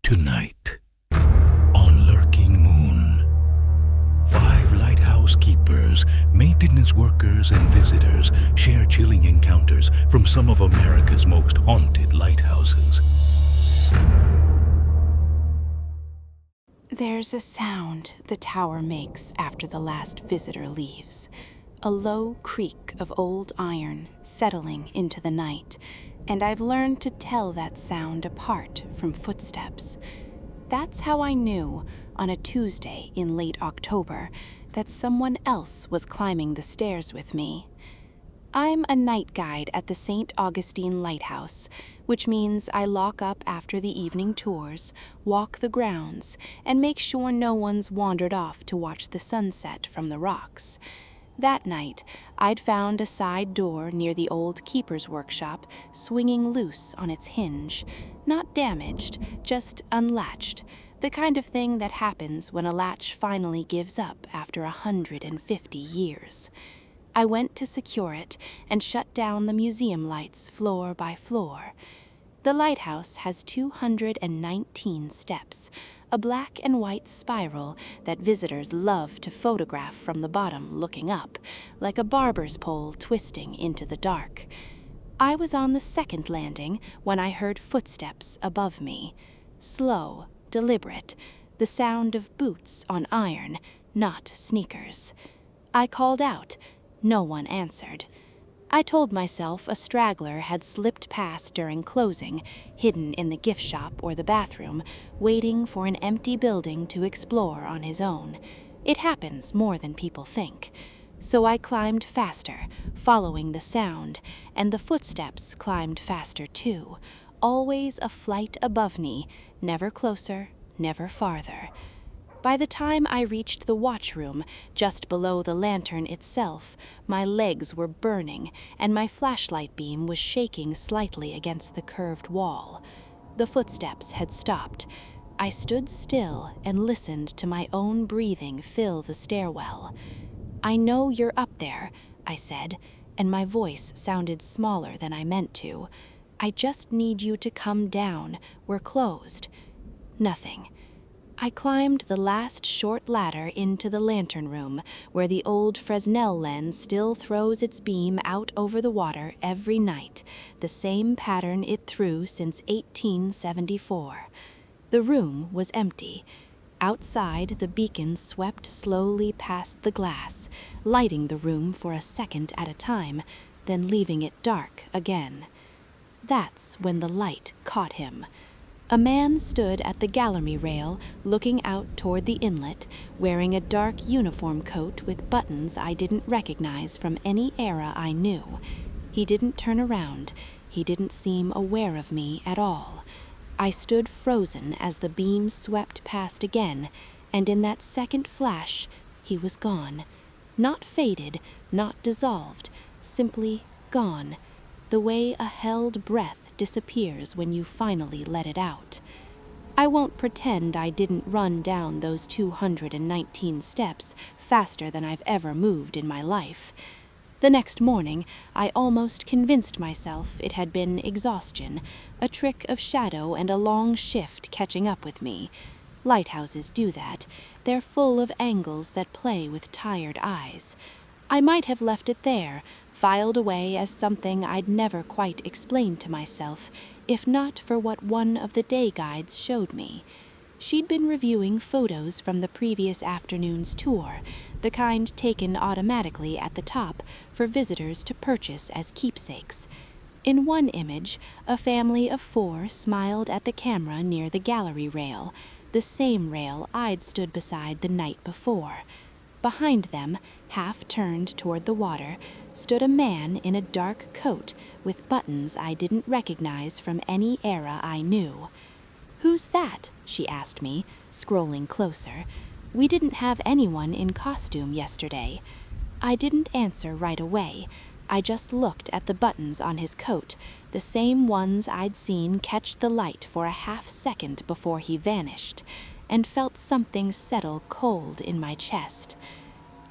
Tonight, on Lurking Moon, 5 lighthouse keepers, maintenance workers, and visitors share chilling encounters from some of America's most haunted lighthouses. There's a sound the tower makes after the last visitor leaves. A low creak of old iron settling into the night, and I've learned to tell that sound apart from footsteps. That's how I knew, on a Tuesday in late October, that someone else was climbing the stairs with me. I'm a night guide at the St. Augustine Lighthouse, which means I lock up after the evening tours, walk the grounds, and make sure no one's wandered off to watch the sunset from the rocks. That night, I'd found a side door near the old keeper's workshop swinging loose on its hinge. Not damaged, just unlatched. The kind of thing that happens when a latch finally gives up after 150 years. I went to secure it and shut down the museum lights floor by floor. The lighthouse has 219 steps, a black and white spiral that visitors love to photograph from the bottom looking up, like a barber's pole twisting into the dark. I was on the second landing when I heard footsteps above me. Slow, deliberate, the sound of boots on iron, not sneakers. I called out. No one answered. I told myself a straggler had slipped past during closing, hidden in the gift shop or the bathroom, waiting for an empty building to explore on his own. It happens more than people think. So I climbed faster, following the sound, and the footsteps climbed faster too, always a flight above me, never closer, never farther. By the time I reached the watchroom, just below the lantern itself, my legs were burning, and my flashlight beam was shaking slightly against the curved wall. The footsteps had stopped. I stood still and listened to my own breathing fill the stairwell. "I know you're up there," I said, and my voice sounded smaller than I meant to. "I just need you to come down. We're closed." Nothing. I climbed the last short ladder into the lantern room, where the old Fresnel lens still throws its beam out over the water every night, the same pattern it threw since 1874. The room was empty. Outside, the beacon swept slowly past the glass, lighting the room for a second at a time, then leaving it dark again. That's when the light caught him. A man stood at the gallery rail, looking out toward the inlet, wearing a dark uniform coat with buttons I didn't recognize from any era I knew. He didn't turn around. He didn't seem aware of me at all. I stood frozen as the beam swept past again, and in that second flash, he was gone. Not faded, not dissolved, simply gone. The way a held breath disappears when you finally let it out. I won't pretend I didn't run down those 219 steps faster than I've ever moved in my life. The next morning, I almost convinced myself it had been exhaustion, a trick of shadow and a long shift catching up with me. Lighthouses do that. They're full of angles that play with tired eyes. I might have left it there, filed away as something I'd never quite explained to myself, if not for what one of the day guides showed me. She'd been reviewing photos from the previous afternoon's tour, the kind taken automatically at the top for visitors to purchase as keepsakes. In one image, a family of 4 smiled at the camera near the gallery rail, the same rail I'd stood beside the night before. Behind them, half turned toward the water, stood a man in a dark coat with buttons I didn't recognize from any era I knew. "Who's that?" she asked me, scrolling closer. "We didn't have anyone in costume yesterday." I didn't answer right away. I just looked at the buttons on his coat, the same ones I'd seen catch the light for a half second before he vanished, and felt something settle cold in my chest.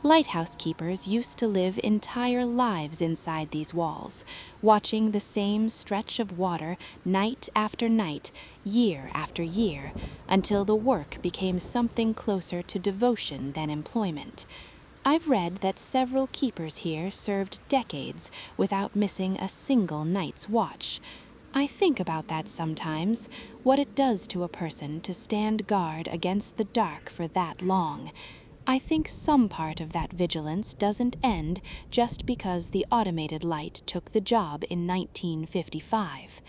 Lighthouse keepers used to live entire lives inside these walls, watching the same stretch of water night after night, year after year, until the work became something closer to devotion than employment. I've read that several keepers here served decades without missing a single night's watch. I think about that sometimes, what it does to a person to stand guard against the dark for that long. I think some part of that vigilance doesn't end just because the automated light took the job in 1955.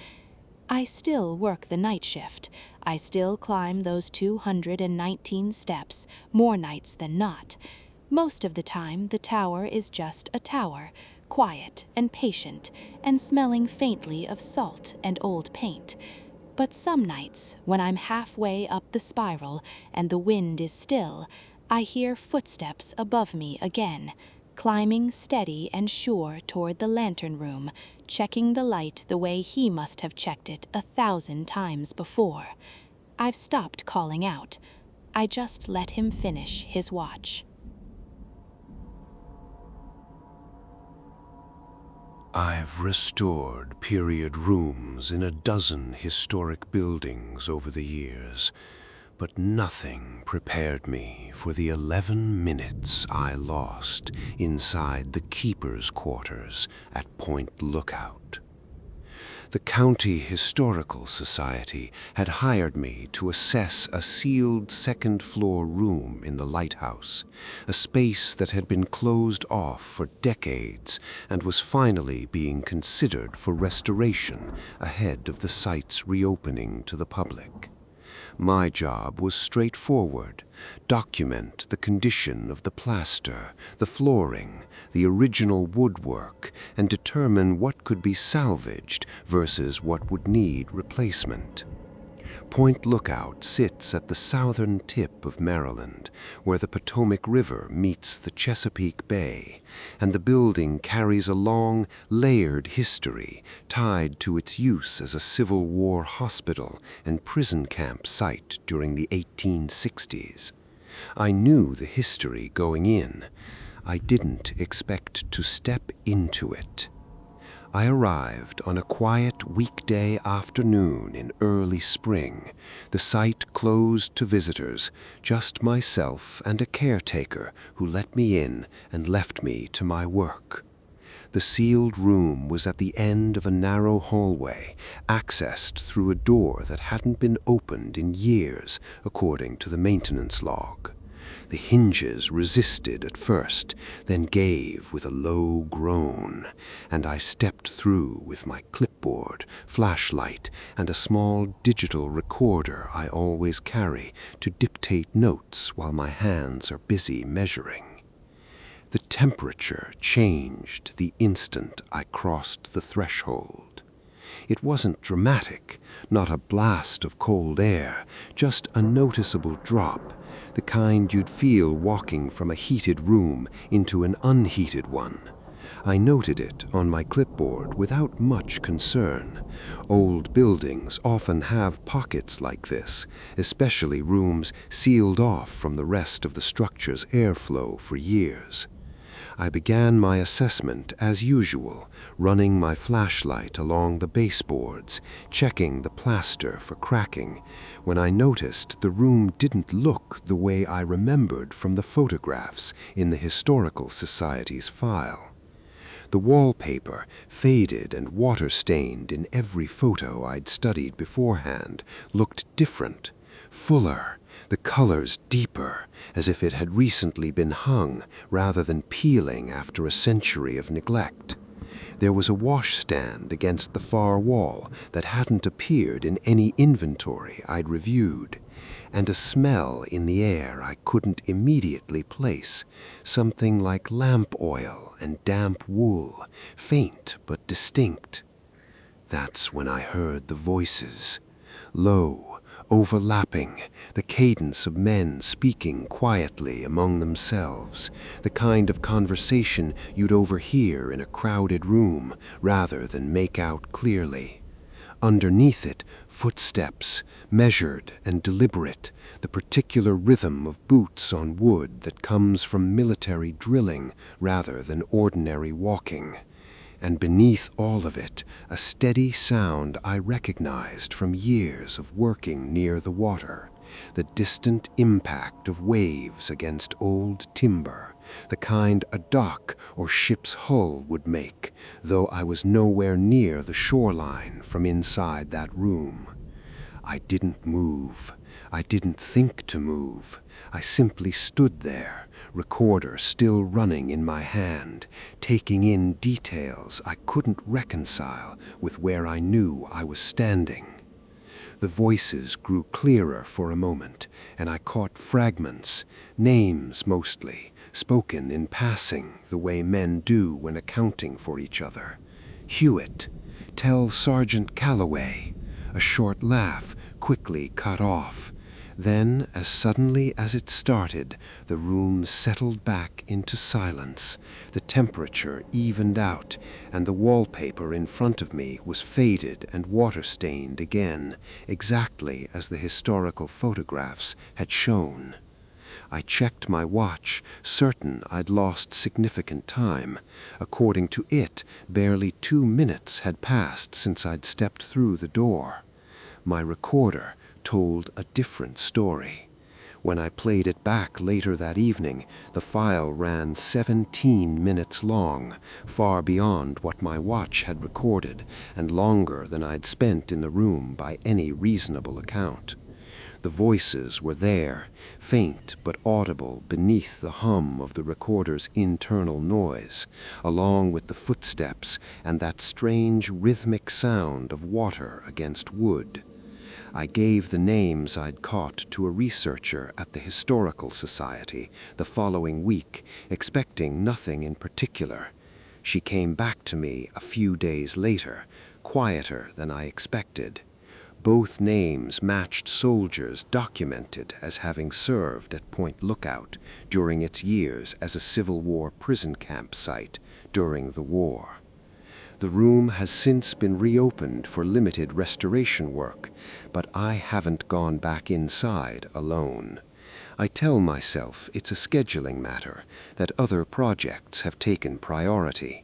I still work the night shift. I still climb those 219 steps, more nights than not. Most of the time, the tower is just a tower, quiet and patient, and smelling faintly of salt and old paint. But some nights, when I'm halfway up the spiral and the wind is still, I hear footsteps above me again, climbing steady and sure toward the lantern room, checking the light the way he must have checked it 1,000 times before. I've stopped calling out. I just let him finish his watch. I've restored period rooms in a dozen historic buildings over the years, but nothing prepared me for the 11 minutes I lost inside the keeper's quarters at Point Lookout. The County Historical Society had hired me to assess a sealed second-floor room in the lighthouse, a space that had been closed off for decades and was finally being considered for restoration ahead of the site's reopening to the public. My job was straightforward: document the condition of the plaster, the flooring, the original woodwork, and determine what could be salvaged versus what would need replacement. Point Lookout sits at the southern tip of Maryland, where the Potomac River meets the Chesapeake Bay, and the building carries a long, layered history tied to its use as a Civil War hospital and prison camp site during the 1860s. I knew the history going in. I didn't expect to step into it. I arrived on a quiet weekday afternoon in early spring, the site closed to visitors, just myself and a caretaker who let me in and left me to my work. The sealed room was at the end of a narrow hallway, accessed through a door that hadn't been opened in years, according to the maintenance log. The hinges resisted at first, then gave with a low groan, and I stepped through with my clipboard, flashlight, and a small digital recorder I always carry to dictate notes while my hands are busy measuring. The temperature changed the instant I crossed the threshold. It wasn't dramatic, not a blast of cold air, just a noticeable drop, the kind you'd feel walking from a heated room into an unheated one. I noted it on my clipboard without much concern. Old buildings often have pockets like this, especially rooms sealed off from the rest of the structure's airflow for years. I began my assessment as usual, running my flashlight along the baseboards, checking the plaster for cracking, when I noticed the room didn't look the way I remembered from the photographs in the Historical Society's file. The wallpaper, faded and water-stained in every photo I'd studied beforehand, looked different, fuller, the colors deeper, as if it had recently been hung rather than peeling after a century of neglect. There was a washstand against the far wall that hadn't appeared in any inventory I'd reviewed, and a smell in the air I couldn't immediately place, something like lamp oil and damp wool, faint but distinct. That's when I heard the voices, low, overlapping, the cadence of men speaking quietly among themselves, the kind of conversation you'd overhear in a crowded room rather than make out clearly. Underneath it, Footsteps, measured and deliberate, the particular rhythm of boots on wood that comes from military drilling rather than ordinary walking. And beneath all of it, a steady sound I recognized from years of working near the water, the distant impact of waves against old timber, the kind a dock or ship's hull would make, though I was nowhere near the shoreline from inside that room. I didn't move. I didn't think to move. I simply stood there, recorder still running in my hand, taking in details I couldn't reconcile with where I knew I was standing. The voices grew clearer for a moment, and I caught fragments, names mostly, spoken in passing the way men do when accounting for each other. Hewitt, tell Sergeant Calloway. A short laugh, quickly cut off. Then, as suddenly as it started, the room settled back into silence. The temperature evened out, and the wallpaper in front of me was faded and water-stained again, exactly as the historical photographs had shown. I checked my watch, certain I'd lost significant time. According to it, barely 2 minutes had passed since I'd stepped through the door. My recorder told a different story. When I played it back later that evening, the file ran 17 minutes long, far beyond what my watch had recorded, and longer than I'd spent in the room by any reasonable account. The voices were there, faint but audible beneath the hum of the recorder's internal noise, along with the footsteps and that strange rhythmic sound of water against wood. I gave the names I'd caught to a researcher at the Historical Society the following week, expecting nothing in particular. She came back to me a few days later, quieter than I expected. Both names matched soldiers documented as having served at Point Lookout during its years as a Civil War prison camp site during the war. The room has since been reopened for limited restoration work, but I haven't gone back inside alone. I tell myself it's a scheduling matter, that other projects have taken priority.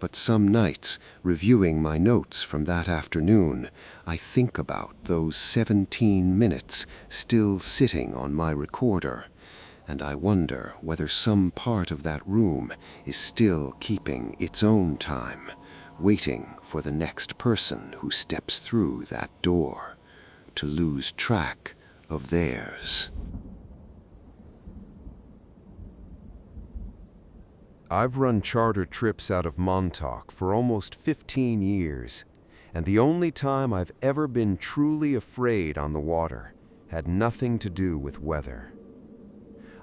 But some nights, reviewing my notes from that afternoon, I think about those 17 minutes still sitting on my recorder, and I wonder whether some part of that room is still keeping its own time, waiting for the next person who steps through that door to lose track of theirs. I've run charter trips out of Montauk for almost 15 years, and the only time I've ever been truly afraid on the water had nothing to do with weather.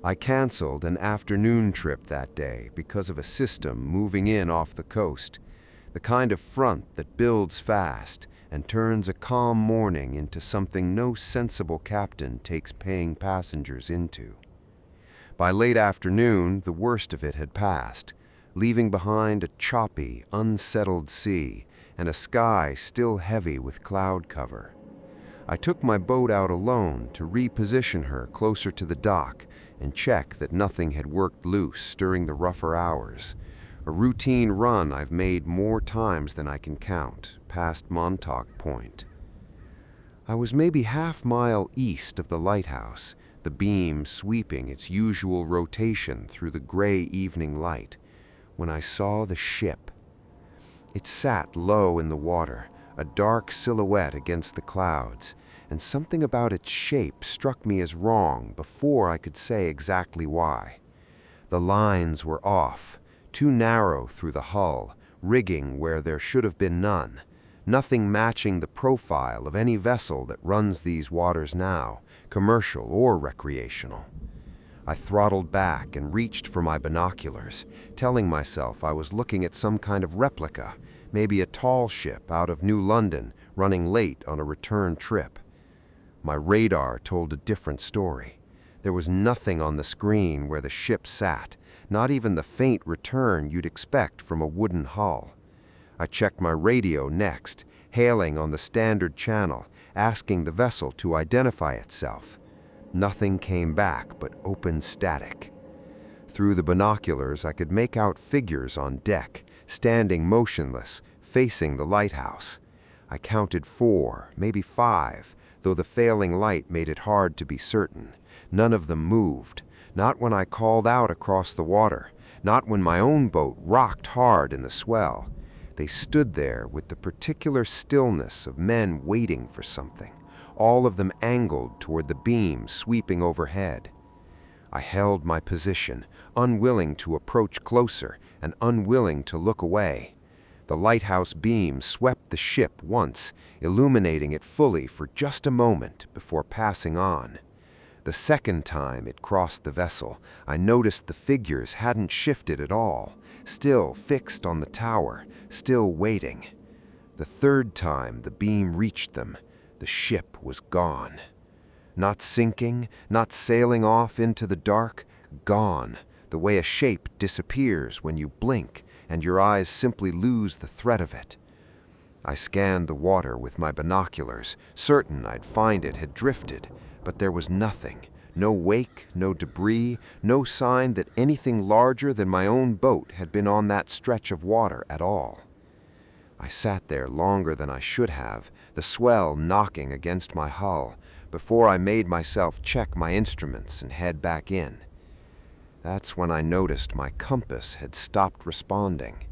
I canceled an afternoon trip that day because of a system moving in off the coast, the kind of front that builds fast and turns a calm morning into something no sensible captain takes paying passengers into. By late afternoon, the worst of it had passed, leaving behind a choppy, unsettled sea and a sky still heavy with cloud cover. I took my boat out alone to reposition her closer to the dock and check that nothing had worked loose during the rougher hours, a routine run I've made more times than I can count, past Montauk Point. I was maybe half-mile east of the lighthouse, the beam sweeping its usual rotation through the gray evening light, when I saw the ship. It sat low in the water, a dark silhouette against the clouds, and something about its shape struck me as wrong before I could say exactly why. The lines were off, too narrow through the hull, rigging where there should have been none, nothing matching the profile of any vessel that runs these waters now, commercial or recreational. I throttled back and reached for my binoculars, telling myself I was looking at some kind of replica, maybe a tall ship out of New London running late on a return trip. My radar told a different story. There was nothing on the screen where the ship sat, not even the faint return you'd expect from a wooden hull. I checked my radio next, hailing on the standard channel, asking the vessel to identify itself. Nothing came back but open static. Through the binoculars, I could make out figures on deck, standing motionless, facing the lighthouse. I counted 4, maybe 5, though the failing light made it hard to be certain. None of them moved, not when I called out across the water, not when my own boat rocked hard in the swell. They stood there with the particular stillness of men waiting for something, all of them angled toward the beam sweeping overhead. I held my position, unwilling to approach closer and unwilling to look away. The lighthouse beam swept the ship once, illuminating it fully for just a moment before passing on. The second time it crossed the vessel, I noticed the figures hadn't shifted at all, still fixed on the tower, still waiting. The third time the beam reached them, the ship was gone. Not sinking, not sailing off into the dark, gone, the way a shape disappears when you blink and your eyes simply lose the threat of it. I scanned the water with my binoculars, certain I'd find it had drifted, but there was nothing, no wake, no debris, no sign that anything larger than my own boat had been on that stretch of water at all. I sat there longer than I should have, the swell knocking against my hull, before I made myself check my instruments and head back in. That's when I noticed my compass had stopped responding.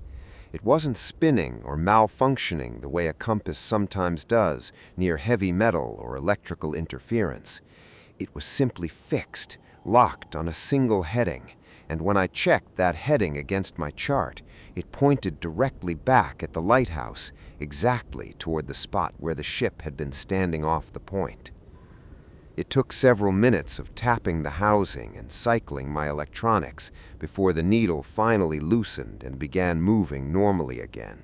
It wasn't spinning or malfunctioning the way a compass sometimes does near heavy metal or electrical interference. It was simply fixed, locked on a single heading, and when I checked that heading against my chart, it pointed directly back at the lighthouse, exactly toward the spot where the ship had been standing off the point. It took several minutes of tapping the housing and cycling my electronics before the needle finally loosened and began moving normally again.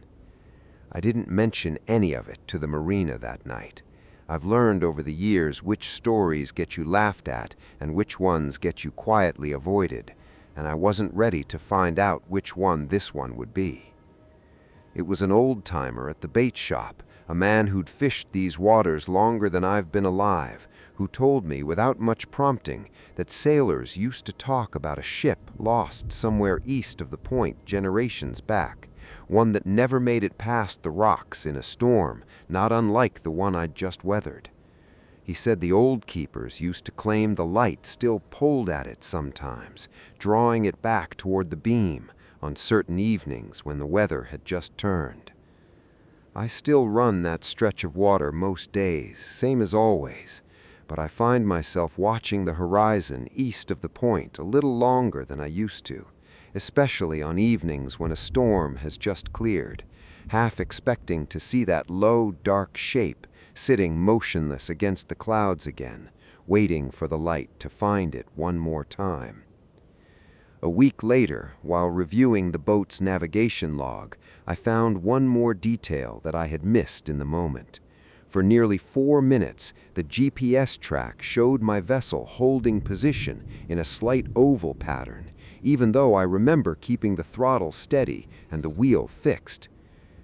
I didn't mention any of it to the marina that night. I've learned over the years which stories get you laughed at and which ones get you quietly avoided, and I wasn't ready to find out which one this one would be. It was an old-timer at the bait shop, a man who'd fished these waters longer than I've been alive, who told me without much prompting that sailors used to talk about a ship lost somewhere east of the point generations back, one that never made it past the rocks in a storm, not unlike the one I'd just weathered. He said the old keepers used to claim the light still pulled at it sometimes, drawing it back toward the beam on certain evenings when the weather had just turned. I still run that stretch of water most days, same as always, but I find myself watching the horizon east of the point a little longer than I used to, especially on evenings when a storm has just cleared, half expecting to see that low, dark shape sitting motionless against the clouds again, waiting for the light to find it one more time. A week later, while reviewing the boat's navigation log, I found one more detail that I had missed in the moment. For nearly 4 minutes, the GPS track showed my vessel holding position in a slight oval pattern, even though I remember keeping the throttle steady and the wheel fixed.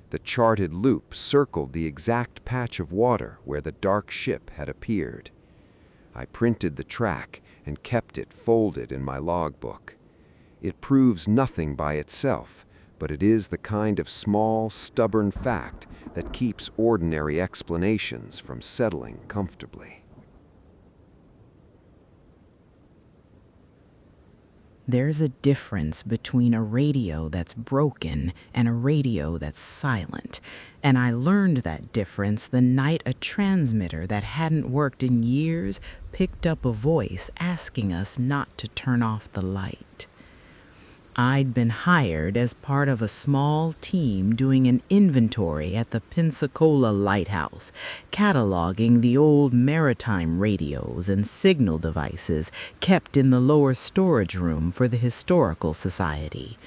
The charted loop circled the exact patch of water where the dark ship had appeared. I printed the track and kept it folded in my logbook. It proves nothing by itself, but it is the kind of small, stubborn fact that keeps ordinary explanations from settling comfortably. There's a difference between a radio that's broken and a radio that's silent, and I learned that difference the night a transmitter that hadn't worked in years picked up a voice asking us not to turn off the light. I'd been hired as part of a small team doing an inventory at the Pensacola Lighthouse, cataloging the old maritime radios and signal devices kept in the lower storage room for the Historical Society.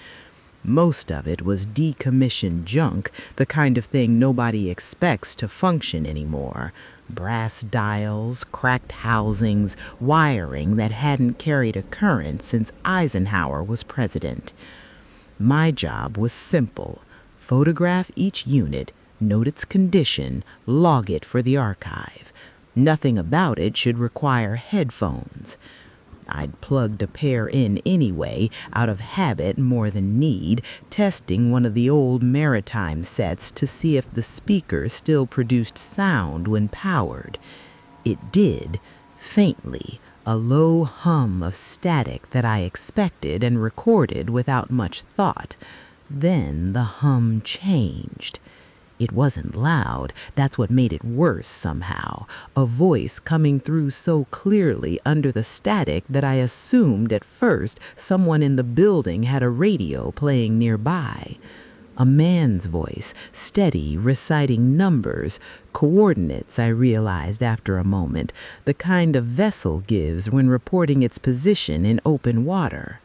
Most of it was decommissioned junk, the kind of thing nobody expects to function anymore. Brass dials, cracked housings, wiring that hadn't carried a current since Eisenhower was president. My job was simple: photograph each unit, note its condition, log it for the archive. Nothing about it should require headphones. I'd plugged a pair in anyway, out of habit more than need, testing one of the old maritime sets to see if the speaker still produced sound when powered. It did, faintly, a low hum of static that I expected and recorded without much thought. Then the hum changed. It wasn't loud, that's what made it worse somehow. A voice coming through so clearly under the static that I assumed at first someone in the building had a radio playing nearby. A man's voice, steady, reciting numbers, coordinates, I realized after a moment, the kind a vessel gives when reporting its position in open water.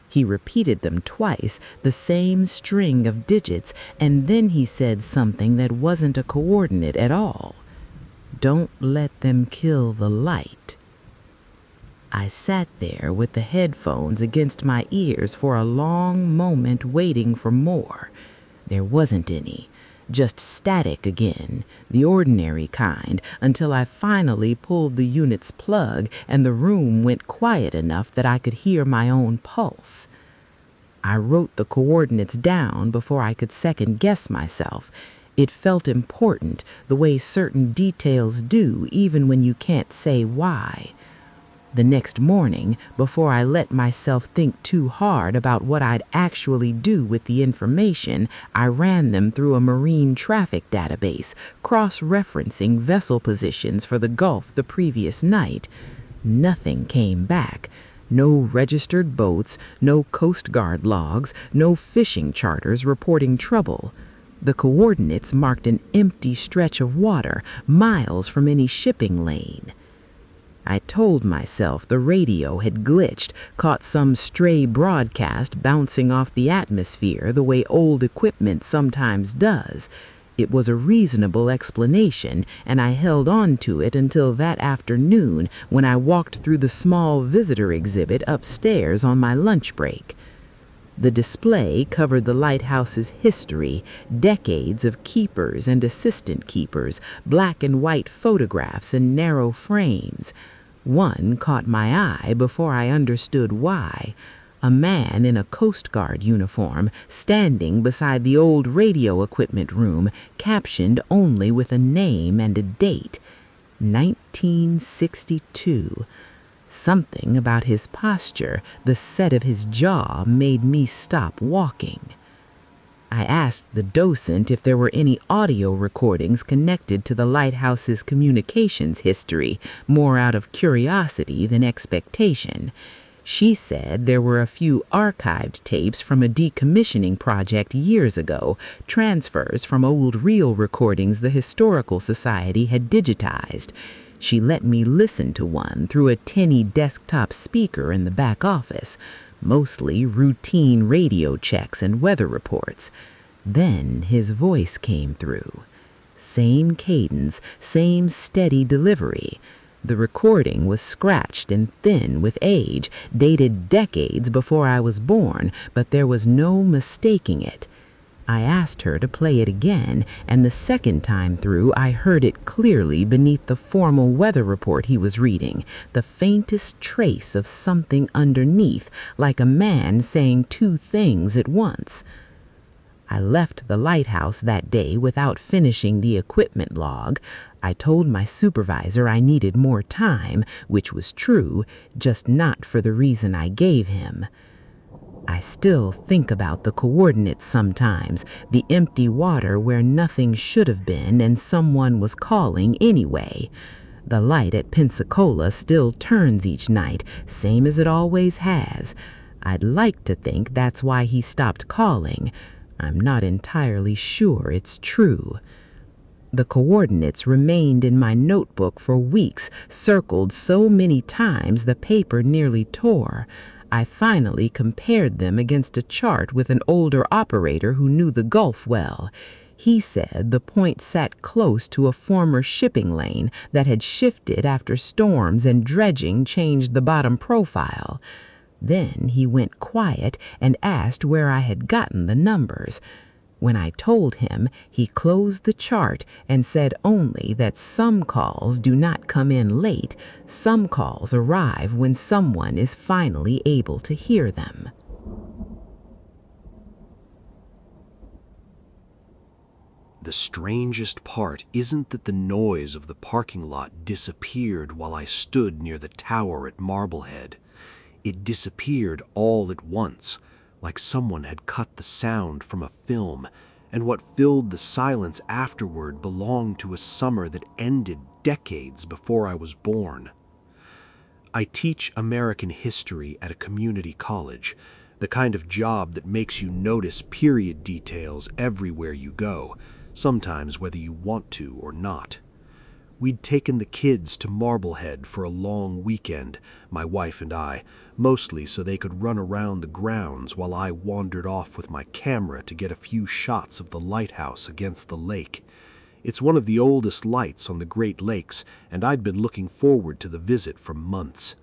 He repeated them twice, the same string of digits, and then he said something that wasn't a coordinate at all. Don't let them kill the light. I sat there with the headphones against my ears for a long moment waiting for more. There wasn't any. Just static again, the ordinary kind, until I finally pulled the unit's plug and the room went quiet enough that I could hear my own pulse. I wrote the coordinates down before I could second-guess myself. It felt important, the way certain details do, even when you can't say why. The next morning, before I let myself think too hard about what I'd actually do with the information, I ran them through a marine traffic database, cross-referencing vessel positions for the Gulf the previous night. Nothing came back. No registered boats, no Coast Guard logs, no fishing charters reporting trouble. The coordinates marked an empty stretch of water, miles from any shipping lane. I told myself the radio had glitched, caught some stray broadcast bouncing off the atmosphere the way old equipment sometimes does. It was a reasonable explanation, and I held on to it until that afternoon when I walked through the small visitor exhibit upstairs on my lunch break. The display covered the lighthouse's history, decades of keepers and assistant keepers, black and white photographs in narrow frames. One caught my eye before I understood why. A man in a Coast Guard uniform standing beside the old radio equipment room, captioned only with a name and a date, 1962. Something about his posture, the set of his jaw, made me stop walking. I asked the docent if there were any audio recordings connected to the lighthouse's communications history, more out of curiosity than expectation. She said there were a few archived tapes from a decommissioning project years ago, transfers from old reel recordings the Historical Society had digitized. She let me listen to one through a tinny desktop speaker in the back office, mostly routine radio checks and weather reports. Then his voice came through. Same cadence, same steady delivery. The recording was scratched and thin with age, dated decades before I was born, but there was no mistaking it. I asked her to play it again, and the second time through I heard it clearly beneath the formal weather report he was reading, the faintest trace of something underneath, like a man saying two things at once. I left the lighthouse that day without finishing the equipment log. I told my supervisor I needed more time, which was true, just not for the reason I gave him. I still think about the coordinates sometimes, the empty water where nothing should have been and someone was calling anyway. The light at Pensacola still turns each night, same as it always has. I'd like to think that's why he stopped calling. I'm not entirely sure it's true. The coordinates remained in my notebook for weeks, circled so many times the paper nearly tore. I finally compared them against a chart with an older operator who knew the Gulf well. He said the point sat close to a former shipping lane that had shifted after storms and dredging changed the bottom profile. Then he went quiet and asked where I had gotten the numbers. When I told him, he closed the chart and said only that some calls do not come in late, some calls arrive when someone is finally able to hear them. The strangest part isn't that the noise of the parking lot disappeared while I stood near the tower at Marblehead. It disappeared all at once, like someone had cut the sound from a film, and what filled the silence afterward belonged to a summer that ended decades before I was born. I teach American history at a community college, the kind of job that makes you notice period details everywhere you go, sometimes whether you want to or not. We'd taken the kids to Marblehead for a long weekend, my wife and I, mostly so they could run around the grounds while I wandered off with my camera to get a few shots of the lighthouse against the lake. It's one of the oldest lights on the Great Lakes, and I'd been looking forward to the visit for months.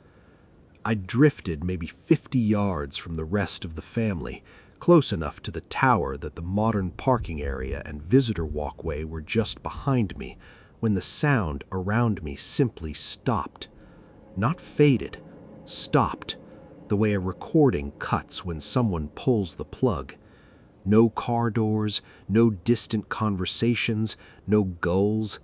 I drifted maybe 50 yards from the rest of the family, close enough to the tower that the modern parking area and visitor walkway were just behind me, when the sound around me simply stopped. Not faded, stopped, the way a recording cuts when someone pulls the plug. No car doors, no distant conversations, no gulls.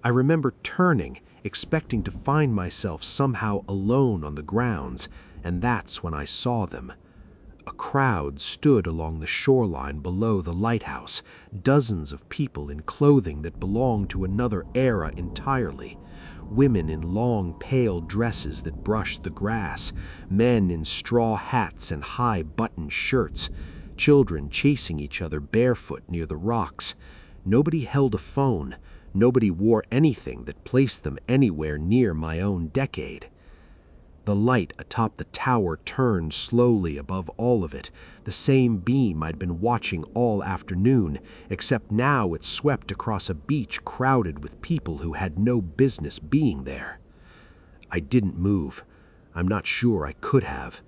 I remember turning, expecting to find myself somehow alone on the grounds, and that's when I saw them. A crowd stood along the shoreline below the lighthouse, dozens of people in clothing that belonged to another era entirely. Women in long, pale dresses that brushed the grass, men in straw hats and high-buttoned shirts, children chasing each other barefoot near the rocks. Nobody held a phone. Nobody wore anything that placed them anywhere near my own decade. The light atop the tower turned slowly above all of it, the same beam I'd been watching all afternoon, except now it swept across a beach crowded with people who had no business being there. I didn't move. I'm not sure I could have.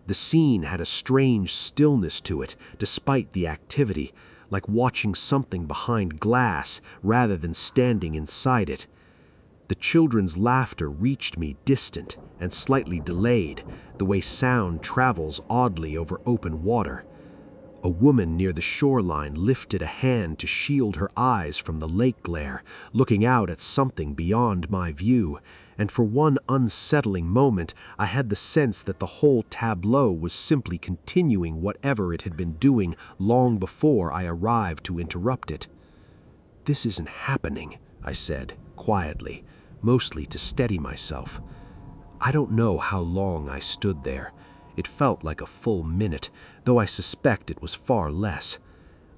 The scene had a strange stillness to it, despite the activity, like watching something behind glass rather than standing inside it. The children's laughter reached me distant and slightly delayed, the way sound travels oddly over open water. A woman near the shoreline lifted a hand to shield her eyes from the lake glare, looking out at something beyond my view, and for one unsettling moment I had the sense that the whole tableau was simply continuing whatever it had been doing long before I arrived to interrupt it. "This isn't happening," I said, quietly, mostly to steady myself. I don't know how long I stood there. It felt like a full minute, though I suspect it was far less.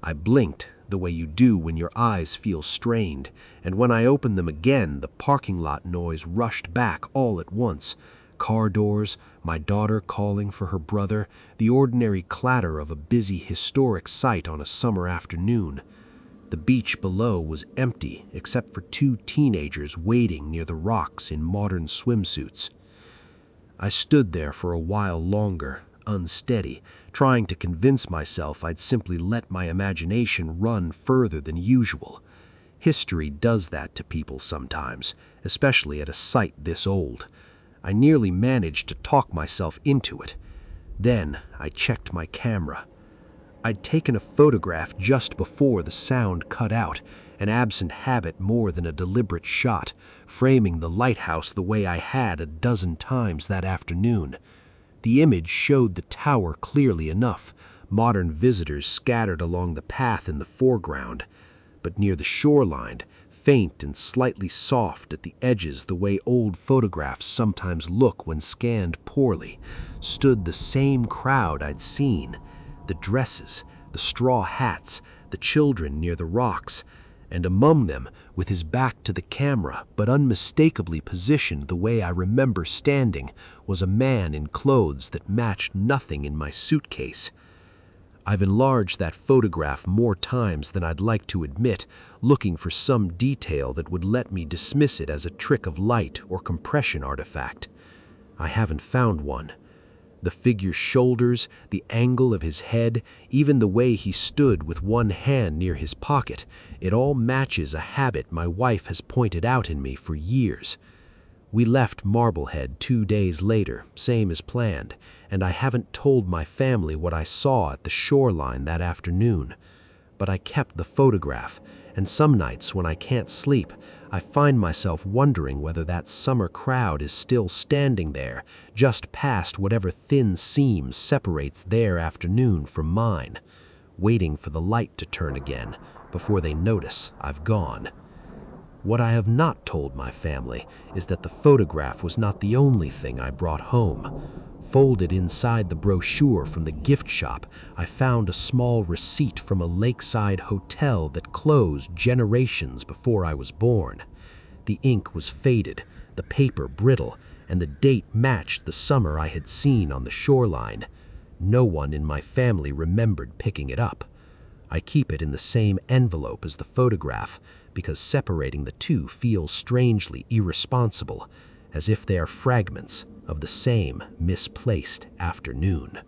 I blinked, the way you do when your eyes feel strained, and when I opened them again, the parking lot noise rushed back all at once. Car doors, my daughter calling for her brother, the ordinary clatter of a busy historic site on a summer afternoon. The beach below was empty except for two teenagers waiting near the rocks in modern swimsuits. I stood there for a while longer, unsteady, trying to convince myself I'd simply let my imagination run further than usual. History does that to people sometimes, especially at a site this old. I nearly managed to talk myself into it. Then I checked my camera. I'd taken a photograph just before the sound cut out, an absent habit more than a deliberate shot, framing the lighthouse the way I had a dozen times that afternoon. The image showed the tower clearly enough, modern visitors scattered along the path in the foreground. But near the shoreline, faint and slightly soft at the edges the way old photographs sometimes look when scanned poorly, stood the same crowd I'd seen. The dresses, the straw hats, the children near the rocks, and among them, with his back to the camera but unmistakably positioned the way I remember standing, was a man in clothes that matched nothing in my suitcase. I've enlarged that photograph more times than I'd like to admit, looking for some detail that would let me dismiss it as a trick of light or compression artifact. I haven't found one. The figure's shoulders, the angle of his head, even the way he stood with one hand near his pocket, it all matches a habit my wife has pointed out in me for years. We left Marblehead 2 days later, same as planned, and I haven't told my family what I saw at the shoreline that afternoon. But I kept the photograph, and some nights when I can't sleep, I find myself wondering whether that summer crowd is still standing there, just past whatever thin seam separates their afternoon from mine, waiting for the light to turn again before they notice I've gone. What I have not told my family is that the photograph was not the only thing I brought home. Folded inside the brochure from the gift shop, I found a small receipt from a lakeside hotel that closed generations before I was born. The ink was faded, the paper brittle, and the date matched the summer I had seen on the shoreline. No one in my family remembered picking it up. I keep it in the same envelope as the photograph because separating the two feels strangely irresponsible, as if they are fragments of the same misplaced afternoon.